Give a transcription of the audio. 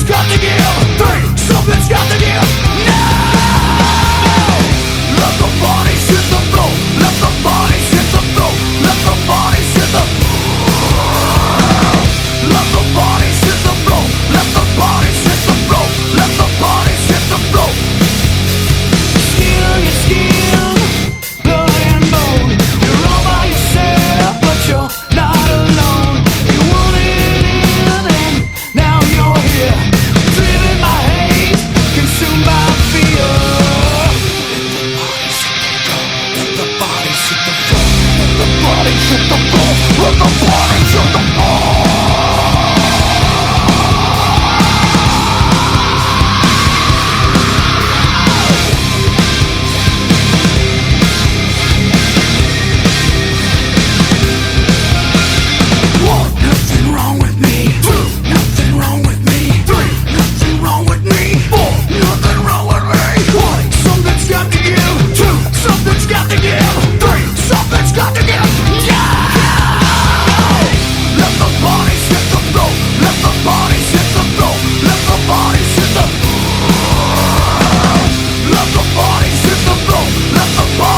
got to give. Three, something's got to give. Now let the bodies hit the floor. Let the bodies hit the floor. Let the bodies hit the let the bodies hit the floor. Let the bodies hit the floor. Let the bodies hit the floor. Steal your skin, blood and bone. You're all by yourself, but you're not alone. You wanted in and now you're here, driven by hate, consumed by fear. Let the bodies hit the floor. Let the bodies hit the floor. Let the bodies hit the floor. Let the bodies hit the floor. Let the bodies